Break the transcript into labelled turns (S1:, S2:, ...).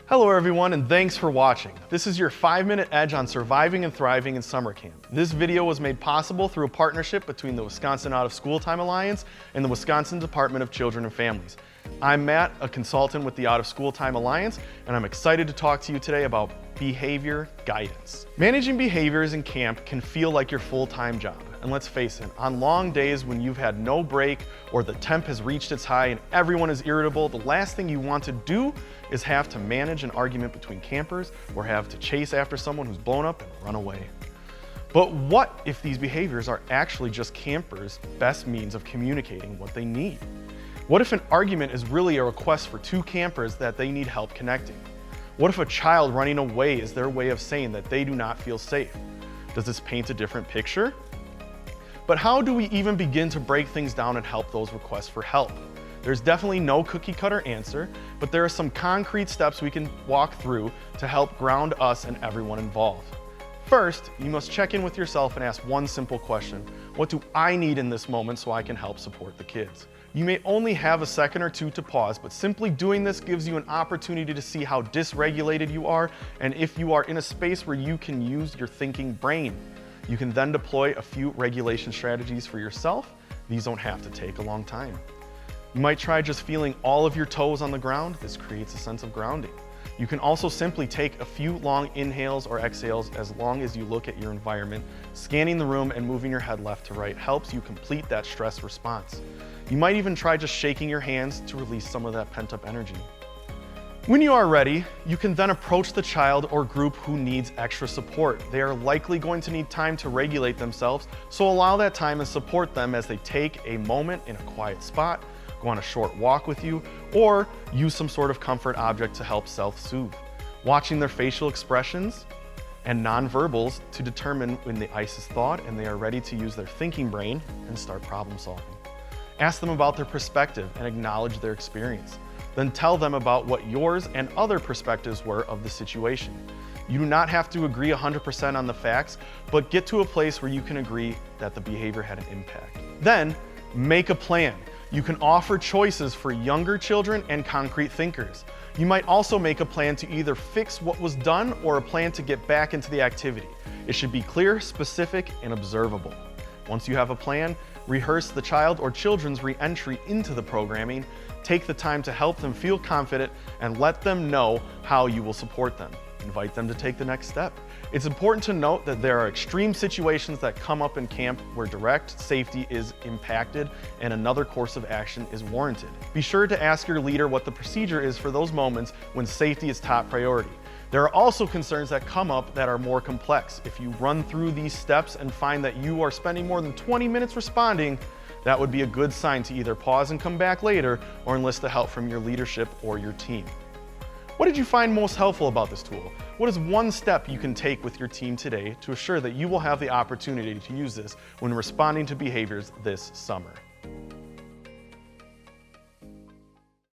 S1: Hello everyone, and thanks for watching. This is your 5-minute edge on surviving and thriving in summer camp. This video was made possible through a partnership between the Wisconsin Out of School Time Alliance and the Wisconsin Department of Children and Families. I'm Matt, a consultant with the Out of School Time Alliance, and I'm excited to talk to you today about behavior guidance. Managing behaviors in camp can feel like your full-time job. And let's face it, on long days when you've had no break or the temp has reached its high and everyone is irritable, the last thing you want to do is have to manage an argument between campers or have to chase after someone who's blown up and run away. But what if these behaviors are actually just campers' best means of communicating what they need? What if an argument is really a request for two campers that they need help connecting? What if a child running away is their way of saying that they do not feel safe? Does this paint a different picture? But how do we even begin to break things down and help those requests for help? There's definitely no cookie cutter answer, but there are some concrete steps we can walk through to help ground us and everyone involved. First, you must check in with yourself and ask one simple question. What do I need in this moment so I can help support the kids? You may only have a second or two to pause, but simply doing this gives you an opportunity to see how dysregulated you are and if you are in a space where you can use your thinking brain. You can then deploy a few regulation strategies for yourself. These don't have to take a long time. You might try just feeling all of your toes on the ground. This creates a sense of grounding. You can also simply take a few long inhales or exhales as long as you look at your environment. Scanning the room and moving your head left to right helps you complete that stress response. You might even try just shaking your hands to release some of that pent-up energy. When you are ready, you can then approach the child or group who needs extra support. They are likely going to need time to regulate themselves, so allow that time and support them as they take a moment in a quiet spot, go on a short walk with you, or use some sort of comfort object to help self-soothe. Watching their facial expressions and nonverbals to determine when the ice is thawed and they are ready to use their thinking brain and start problem solving. Ask them about their perspective and acknowledge their experience. Then tell them about what yours and other perspectives were of the situation. You do not have to agree 100% on the facts, but get to a place where you can agree that the behavior had an impact. Then, make a plan. You can offer choices for younger children and concrete thinkers. You might also make a plan to either fix what was done or a plan to get back into the activity. It should be clear, specific, and observable. Once you have a plan, rehearse the child or children's re-entry into the programming, take the time to help them feel confident, and let them know how you will support them. Invite them to take the next step. It's important to note that there are extreme situations that come up in camp where direct safety is impacted and another course of action is warranted. Be sure to ask your leader what the procedure is for those moments when safety is top priority. There are also concerns that come up that are more complex. If you run through these steps and find that you are spending more than 20 minutes responding, that would be a good sign to either pause and come back later or enlist the help from your leadership or your team. What did you find most helpful about this tool? What is one step you can take with your team today to assure that you will have the opportunity to use this when responding to behaviors this summer?